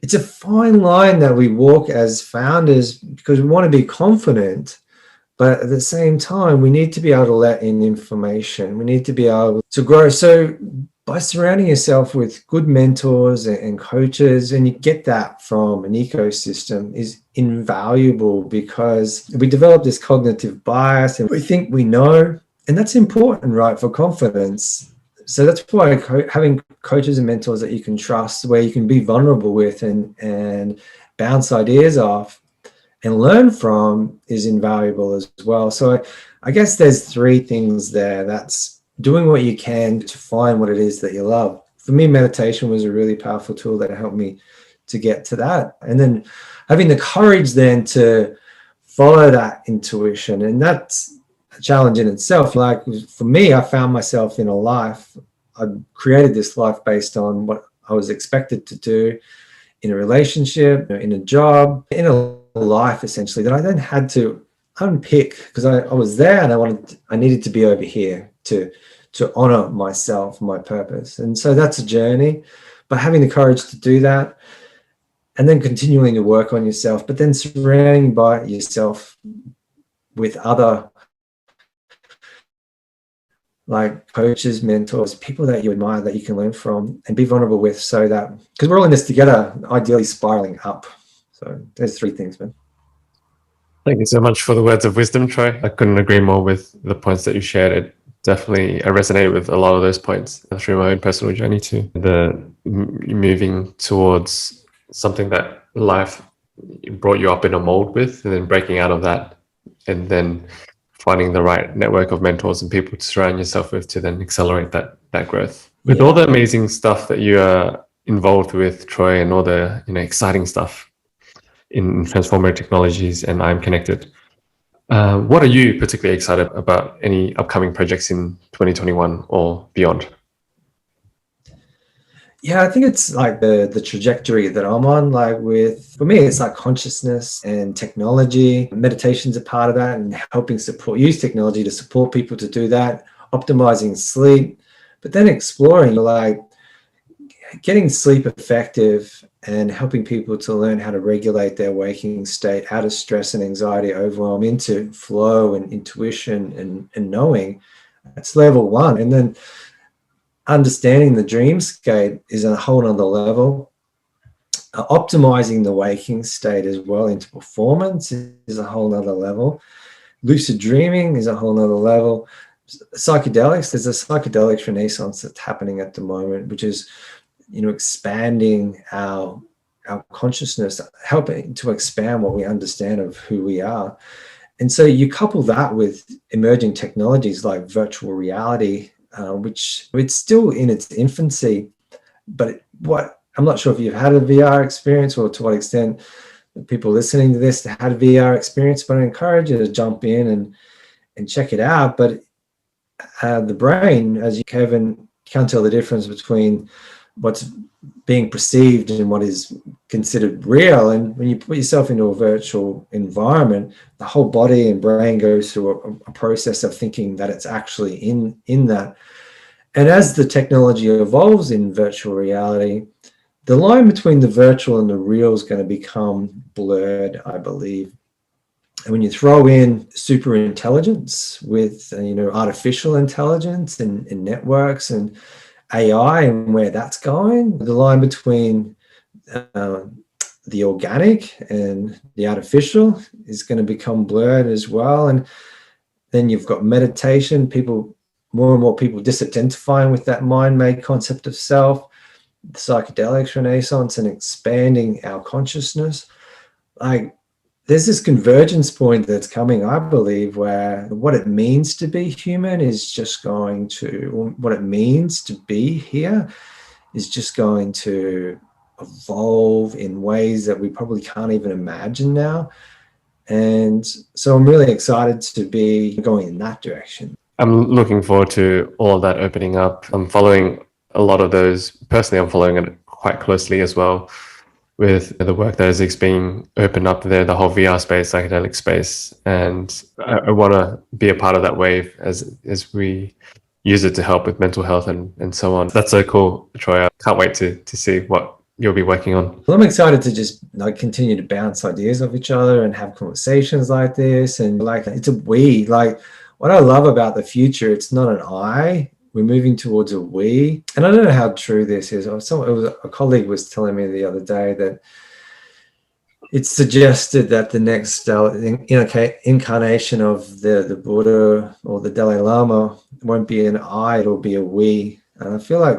it's a fine line that we walk as founders, because we want to be confident, but at the same time we need to be able to let in information. We need to be able to grow. So by surrounding yourself with good mentors and coaches, and you get that from an ecosystem, is invaluable, because we develop this cognitive bias and we think we know, and that's important, right, for confidence. So that's why having coaches and mentors that you can trust, where you can be vulnerable with and bounce ideas off and learn from, is invaluable as well. So I guess there's three things there. That's doing what you can to find what it is that you love. For me, meditation was a really powerful tool that helped me to get to that. And then having the courage then to follow that intuition. And that's a challenge in itself. Like for me, I found myself in a life, I created this life based on what I was expected to do in a relationship, in a job, in a life essentially, that I then had to unpick, because I was there and I needed to be over here to honor myself, my purpose. And so that's a journey, but having the courage to do that, and then continuing to work on yourself, but then surrounding by yourself with other, like coaches, mentors, people that you admire, that you can learn from and be vulnerable with, so that, because we're all in this together, ideally spiraling up. So there's three things, man. Thank you so much for the words of wisdom, Troy. I couldn't agree more with the points that you shared. It definitely, I resonate with a lot of those points through my own personal journey too. The moving towards something that life brought you up in a mold with, and then breaking out of that, and then finding the right network of mentors and people to surround yourself with to then accelerate that growth. With all the amazing stuff that you are involved with, Troy, and all the exciting stuff in Transformative Technologies and iAMconnected, what are you particularly excited about? Any upcoming projects in 2021 or beyond? Yeah, I think it's like the trajectory that I'm on. Like for me, it's like consciousness and technology. Meditation's a part of that, and helping use technology to support people to do that, optimizing sleep, but then exploring, like getting sleep effective and helping people to learn how to regulate their waking state out of stress and anxiety, overwhelm, into flow and intuition and knowing. That's level one. And then understanding the dreamscape is a whole nother level. Optimizing the waking state as well into performance is a whole nother level. Lucid dreaming is a whole nother level. Psychedelics, there's a psychedelics renaissance that's happening at the moment, which is, expanding our consciousness, helping to expand what we understand of who we are. And so you couple that with emerging technologies like virtual reality, which it's still in its infancy, but I'm not sure if you've had a VR experience or to what extent people listening to this had a VR experience, but I encourage you to jump in and check it out. But the brain, as you, Kevin, can't tell the difference between what's being perceived and what is considered real. And when you put yourself into a virtual environment, the whole body and brain goes through a process of thinking that it's actually in that. And as the technology evolves in virtual reality, the line between the virtual and the real is going to become blurred, I believe. And when you throw in super intelligence with, artificial intelligence and networks and AI and where that's going, the line between the organic and the artificial is going to become blurred as well. And then you've got meditation, more and more people disidentifying with that mind-made concept of self, the psychedelics renaissance and expanding our consciousness. Like, there's this convergence point that's coming, I believe, where what it means to be human is just going to, what it means to be here is just going to evolve in ways that we probably can't even imagine now. And so I'm really excited to be going in that direction. I'm looking forward to all of that opening up. I'm following a lot of those. Personally, I'm following it quite closely as well with the work that is being opened up there, the whole VR space, psychedelic space. And I want to be a part of that wave as we use it to help with mental health and so on. That's so cool, Troy. I can't wait to see what you'll be working on. Well, I'm excited to just continue to bounce ideas off each other and have conversations like this. And it's a we. What I love about the future, it's not an I. We're moving towards a we. And I don't know how true this is. A colleague was telling me the other day that it's suggested that the next incarnation of the Buddha or the Dalai Lama won't be an I, it'll be a we. And I feel like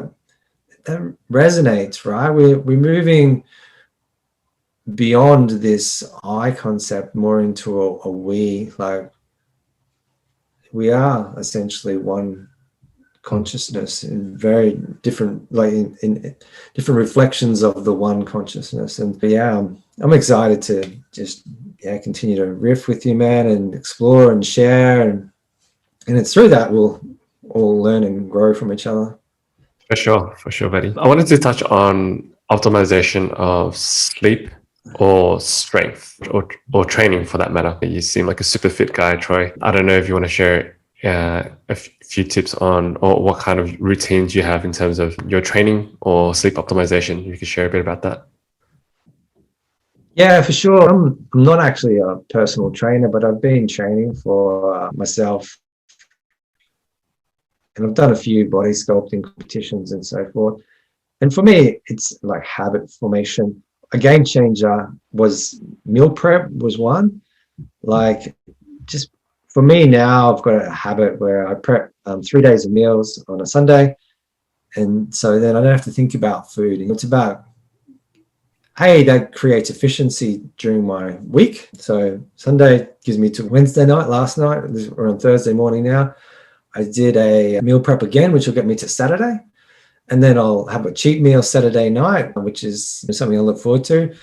that resonates, right? We're moving beyond this I concept more into a we. Like, we are essentially one consciousness in very different, in different reflections of the one consciousness. And I'm excited to just continue to riff with you, man, and explore and share, and it's through that we'll all learn and grow from each other. For sure, buddy. I wanted to touch on optimization of sleep or strength or training for that matter. You seem like a super fit guy, Troy. I don't know if you want to share a few tips on or what kind of routines you have in terms of your training or sleep optimization. You could share a bit about that. Yeah, for sure. I'm not actually a personal trainer, but I've been training for myself. And I've done a few body sculpting competitions and so forth. And for me, it's like habit formation. A game changer was meal prep was one. Just for me now, I've got a habit where I prep 3 days of meals on a Sunday. And so then I don't have to think about food. And it's about, that creates efficiency during my week. So Sunday gives me to Wednesday night. Last night, we're on Thursday morning now, I did a meal prep again, which will get me to Saturday. And then I'll have a cheat meal Saturday night, which is something I look forward to.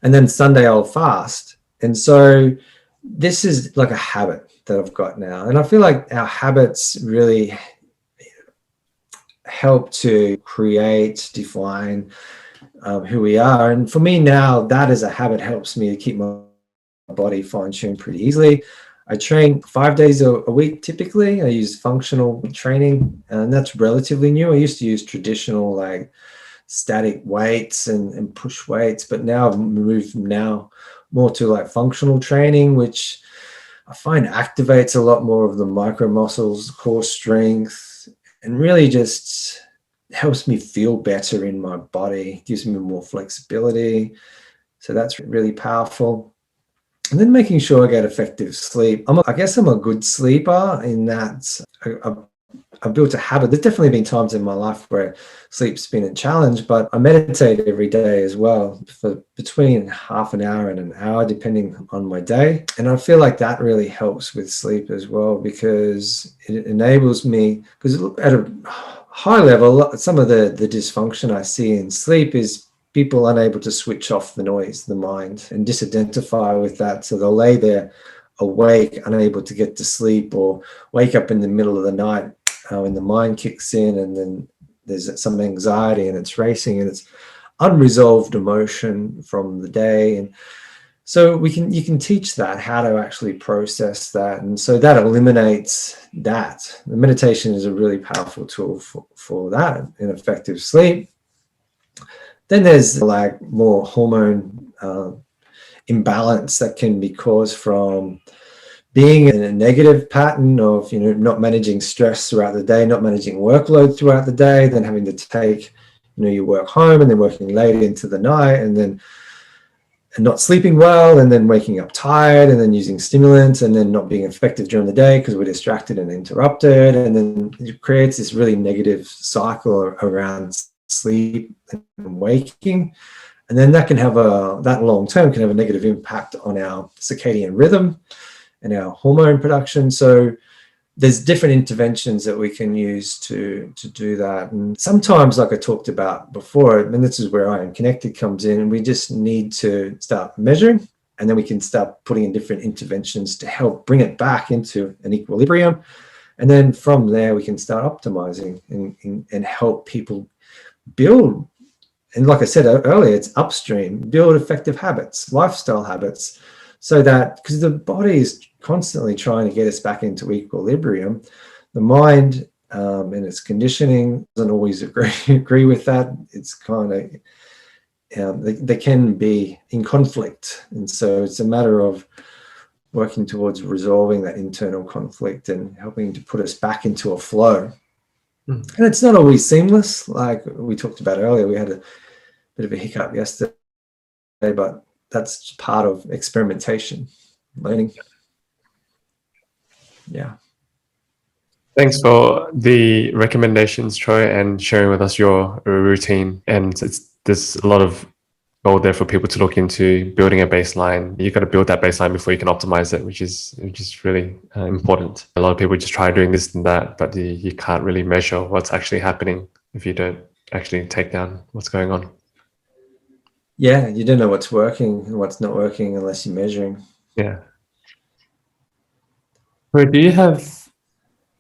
And then Sunday I'll fast. And so this is like a habit that I've got now. And I feel like our habits really help to create, define who we are. And for me now, that as a habit helps me to keep my body fine-tuned pretty easily. I train 5 days a week typically. I use functional training, and that's relatively new. I used to use traditional static weights and push weights, but now I've moved more to functional training, which I find activates a lot more of the micro muscles, core strength, and really just helps me feel better in my body, gives me more flexibility. So that's really powerful. And then making sure I get effective sleep. I guess I'm a good sleeper in that I've built a habit. There's definitely been times in my life where sleep's been a challenge, but I meditate every day as well for between half an hour and an hour, depending on my day. And I feel like that really helps with sleep as well, because it enables me, because at a high level, some of the dysfunction I see in sleep is people unable to switch off the noise, the mind, and disidentify with that. So they'll lay there awake, unable to get to sleep, or wake up in the middle of the night when the mind kicks in, and then there's some anxiety and it's racing and it's unresolved emotion from the day. And so you can teach that, how to actually process that. And so that eliminates that. The meditation is a really powerful tool for that in effective sleep. Then there's like more hormone imbalance that can be caused from being in a negative pattern of, not managing stress throughout the day, not managing workload throughout the day, then having to take, your work home and then working late into the night, and not sleeping well, and then waking up tired, and then using stimulants, and then not being effective during the day because we're distracted and interrupted. And then it creates this really negative cycle around sleep and waking. And then that can have that long term can have a negative impact on our circadian rhythm and our hormone production. So there's different interventions that we can use to do that. And sometimes, like I talked about before, and this is where iAMconnected comes in, and we just need to start measuring, and then we can start putting in different interventions to help bring it back into an equilibrium. And then from there, we can start optimizing and help people build. And like I said earlier, it's upstream, build effective habits, lifestyle habits, so that, because the body is constantly trying to get us back into equilibrium, the mind and its conditioning doesn't always agree with that. It's kind of, they can be in conflict. And so it's a matter of working towards resolving that internal conflict and helping to put us back into a flow. And it's not always seamless. Like we talked about earlier, we had a bit of a hiccup yesterday, but that's part of experimentation, learning. Yeah. Thanks for the recommendations, Troy, and sharing with us your routine. And there's a lot of gold there for people to look into, building a baseline. You've got to build that baseline before you can optimize it, which is really important. A lot of people just try doing this and that, but you can't really measure what's actually happening if you don't actually take down what's going on. Yeah, you don't know what's working and what's not working unless you're measuring. Yeah. Troy, do you have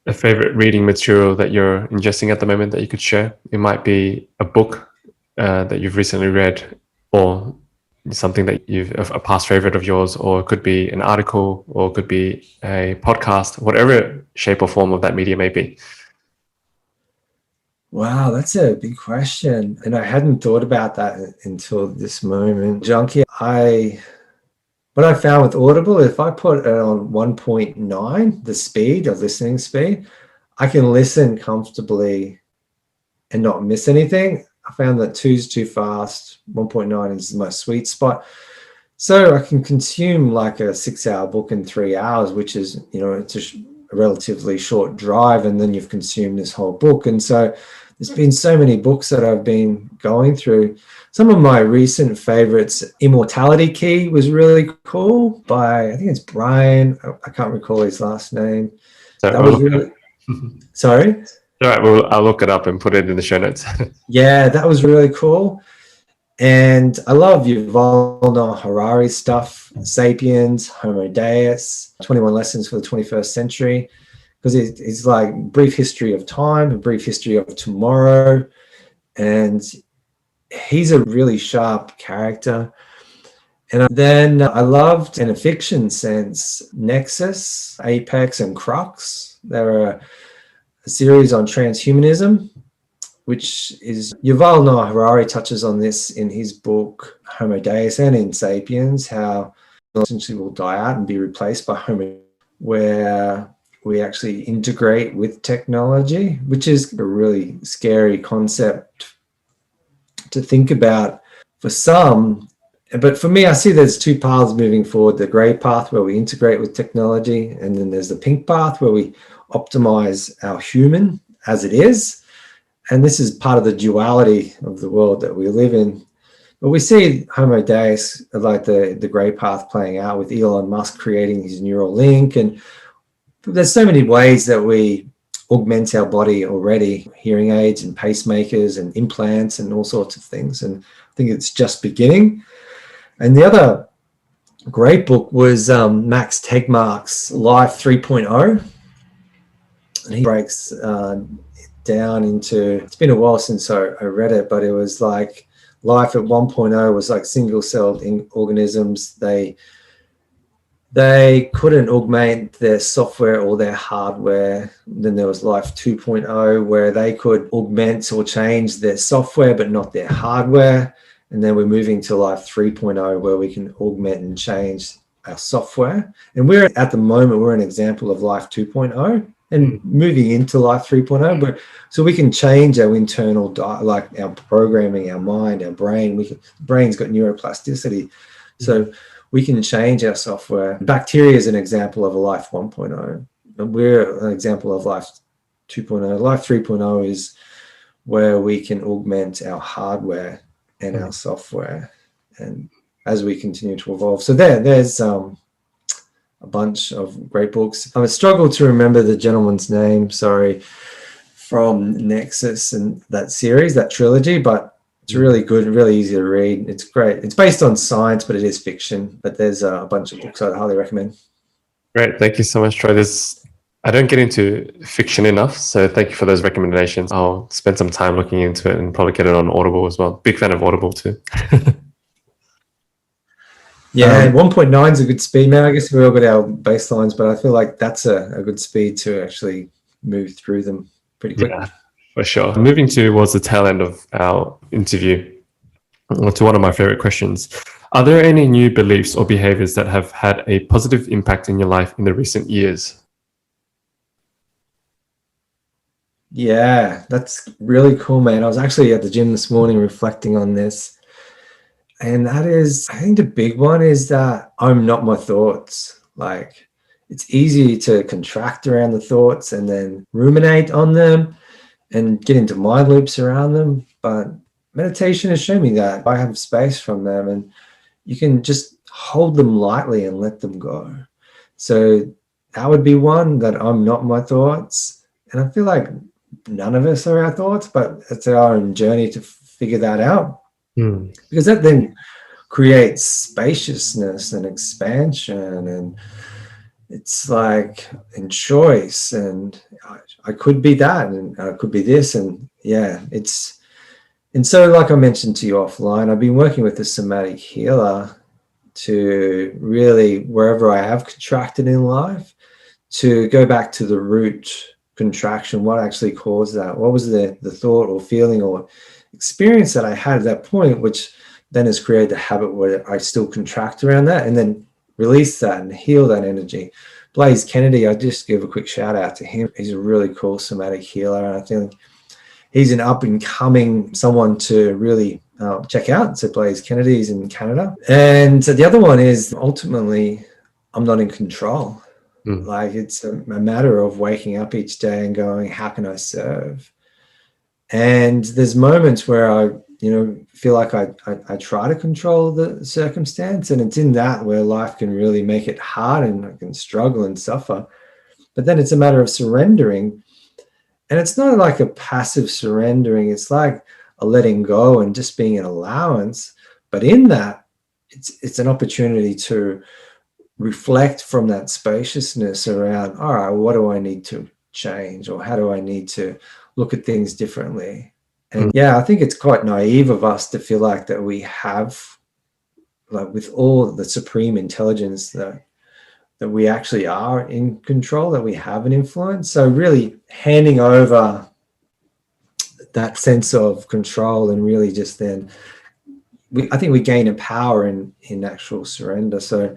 a favorite reading material that you're ingesting at the moment that you could share? It might be a book that you've recently read, or something that a past favorite of yours, or it could be an article, or it could be a podcast, whatever shape or form of that media may be. Wow, that's a big question. And I hadn't thought about that until this moment. Junkie, what I found with Audible, if I put it on 1.9, the speed of listening speed, I can listen comfortably and not miss anything. I found that 2 is too fast, 1.9 is my sweet spot. So I can consume like a 6-hour book in 3 hours, which is, it's a relatively short drive, and then you've consumed this whole book. And so there's been so many books that I've been going through. Some of my recent favorites, Immortality Key was really cool by, I think it's Brian. I can't recall his last name. So that was really, sorry? All right, well, I'll look it up and put it in the show notes. Yeah, that was really cool. And I love Yuval Noah Harari stuff, Sapiens, Homo Deus, 21 Lessons for the 21st Century, because it's like brief history of time, a brief history of tomorrow. And he's a really sharp character. And then I loved, in a fiction sense, Nexus, Apex, and Crux. They're a series on transhumanism, which is, Yuval Noah Harari touches on this in his book Homo Deus and in Sapiens, how essentially will die out and be replaced by Homo, where we actually integrate with technology, which is a really scary concept to think about for some. But for me, I see there's two paths moving forward: the grey path where we integrate with technology, and then there's the pink path where we optimize our human as it is. And this is part of the duality of the world that we live in. But we see Homo Deus, like the grey path, playing out with Elon Musk creating his neural link. And there's so many ways that we augment our body already: hearing aids and pacemakers and implants and all sorts of things. And I think it's just beginning. And the other great book was Max Tegmark's Life 3.0. And he breaks down into, it's been a while since I read it, but it was like life at 1.0 was like single-celled organisms. They couldn't augment their software or their hardware. Then there was life 2.0 where they could augment or change their software but not their hardware. And then we're moving to life 3.0 where we can augment and change our software. And we're at the moment, we're an example of life 2.0 and moving into life 3.0. But so we can change our internal, like our programming, our mind, our brain. Brain's got neuroplasticity. So we can change our software. Bacteria is an example of a life 1.0. And we're an example of life 2.0. Life 3.0 is where we can augment our hardware and our software, and as we continue to evolve. So there's a bunch of great books. I struggle to remember the gentleman's name, sorry, from Nexus and that series, that trilogy, but it's really good, really easy to read. It's great. It's based on science, but it is fiction. But there's a bunch of books I'd highly recommend. Great. Thank you so much, Troy. I don't get into fiction enough, so thank you for those recommendations. I'll spend some time looking into it and probably get it on Audible as well. Big fan of Audible too. Yeah, 1.9 is a good speed, man. I guess we all got our baselines, but I feel like that's a good speed to actually move through them pretty quick. Yeah, for sure. Moving towards the tail end of our interview, to one of my favorite questions. Are there any new beliefs or behaviors that have had a positive impact in your life in the recent years? Yeah, that's really cool, man. I was actually at the gym this morning reflecting on this. And that is, I think the big one is that I'm not my thoughts. Like, it's easy to contract around the thoughts and then ruminate on them and get into mind loops around them. But meditation has shown me that I have space from them and you can just hold them lightly and let them go. So that would be one, that I'm not my thoughts. And I feel like none of us are our thoughts, but it's our own journey to figure that out. Because that then creates spaciousness and expansion, and it's like in choice, and I could be that and I could be this, and yeah, it's, and so like I mentioned to you offline, I've been working with a somatic healer to really, wherever I have contracted in life, to go back to the root contraction. What actually caused that? What was the thought or feeling or experience that I had at that point, which then has created a habit where I still contract around that, and then release that and heal that energy. Blaze Kennedy, I just give a quick shout out to him. He's a really cool somatic healer, and I think he's an up and coming someone to really check out. So Blaze Kennedy is in Canada. And so the other one is, ultimately, I'm not in control. Like, it's a matter of waking up each day and going, how can I serve? And there's moments where I feel like I try to control the circumstance, and it's in that where life can really make it hard and I can struggle and suffer. But then it's a matter of surrendering. And it's not like a passive surrendering. It's like a letting go and just being an allowance. But in that, it's an opportunity to reflect from that spaciousness around, all right, what do I need to change, or how do I need to look at things differently? And yeah, I think it's quite naive of us to feel like that we have, like, with all the supreme intelligence, that we actually are in control, that we have an influence. So really handing over that sense of control, and really just then I think we gain a power in actual surrender. So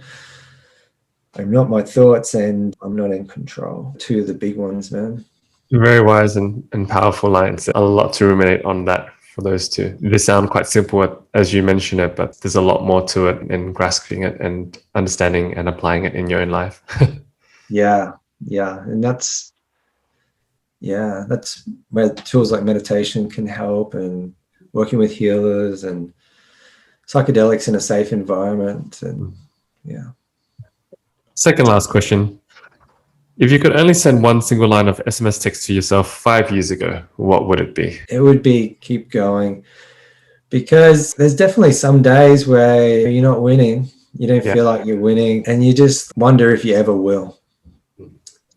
I'm not my thoughts and I'm not in control. Two of the big ones, man. Very wise and powerful lines. A lot to ruminate on that for those two. They sound quite simple as you mention it, but there's a lot more to it in grasping it and understanding and applying it in your own life. Yeah. And that's where tools like meditation can help, and working with healers and psychedelics in a safe environment. And Second last question. If you could only send one single line of SMS text to yourself 5 years ago, what would it be? It would be keep going, because there's definitely some days where you're not winning. You don't feel like you're winning, and you just wonder if you ever will.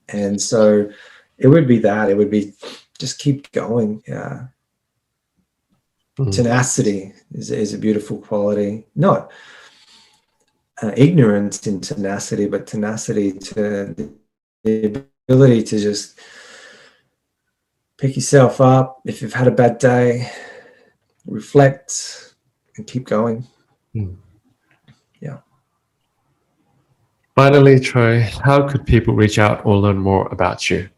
And so it would be that. It would be just keep going. Yeah. Tenacity is a beautiful quality. Not ignorance in tenacity, but tenacity to the ability to just pick yourself up if you've had a bad day, reflect, and keep going. Yeah. Finally, Troy, how could people reach out or learn more about you?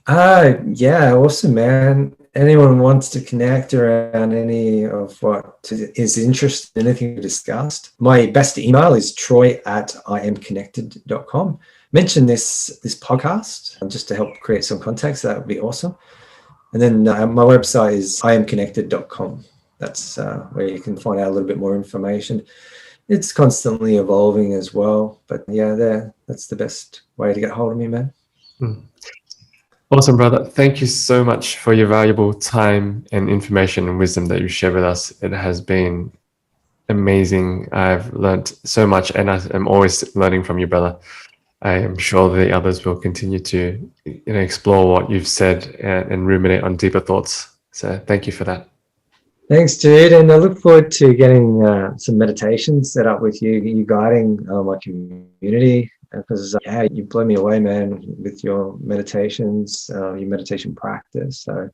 Yeah, awesome, man. Anyone wants to connect around any of what is interested in anything we discussed, my best email is troy@iamconnected.com. Mention this podcast just to help create some context. That would be awesome. And then my website is iamconnected.com. That's where you can find out a little bit more information. It's constantly evolving as well. But yeah, that's the best way to get hold of me, man. Awesome, brother. Thank you so much for your valuable time and information and wisdom that you share with us. It has been amazing. I've learned so much, and I am always learning from you, brother. I am sure the others will continue to explore what you've said and ruminate on deeper thoughts. So thank you for that. Thanks, dude. And I look forward to getting some meditations set up with you guiding my community. Because you blow me away, man, with your meditations, your meditation practice. So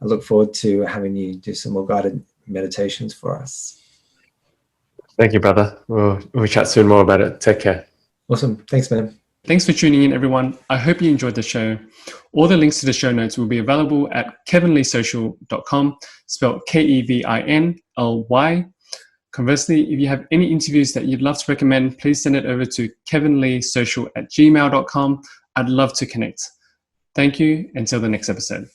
I look forward to having you do some more guided meditations for us. Thank you, brother. We'll chat soon more about it. Take care. Awesome. Thanks, man. Thanks for tuning in, everyone. I hope you enjoyed the show. All the links to the show notes will be available at kevinleesocial.com, spelled KEVINLY. Conversely, if you have any interviews that you'd love to recommend, please send it over to kevinleesocial@gmail.com. I'd love to connect. Thank you. Until the next episode.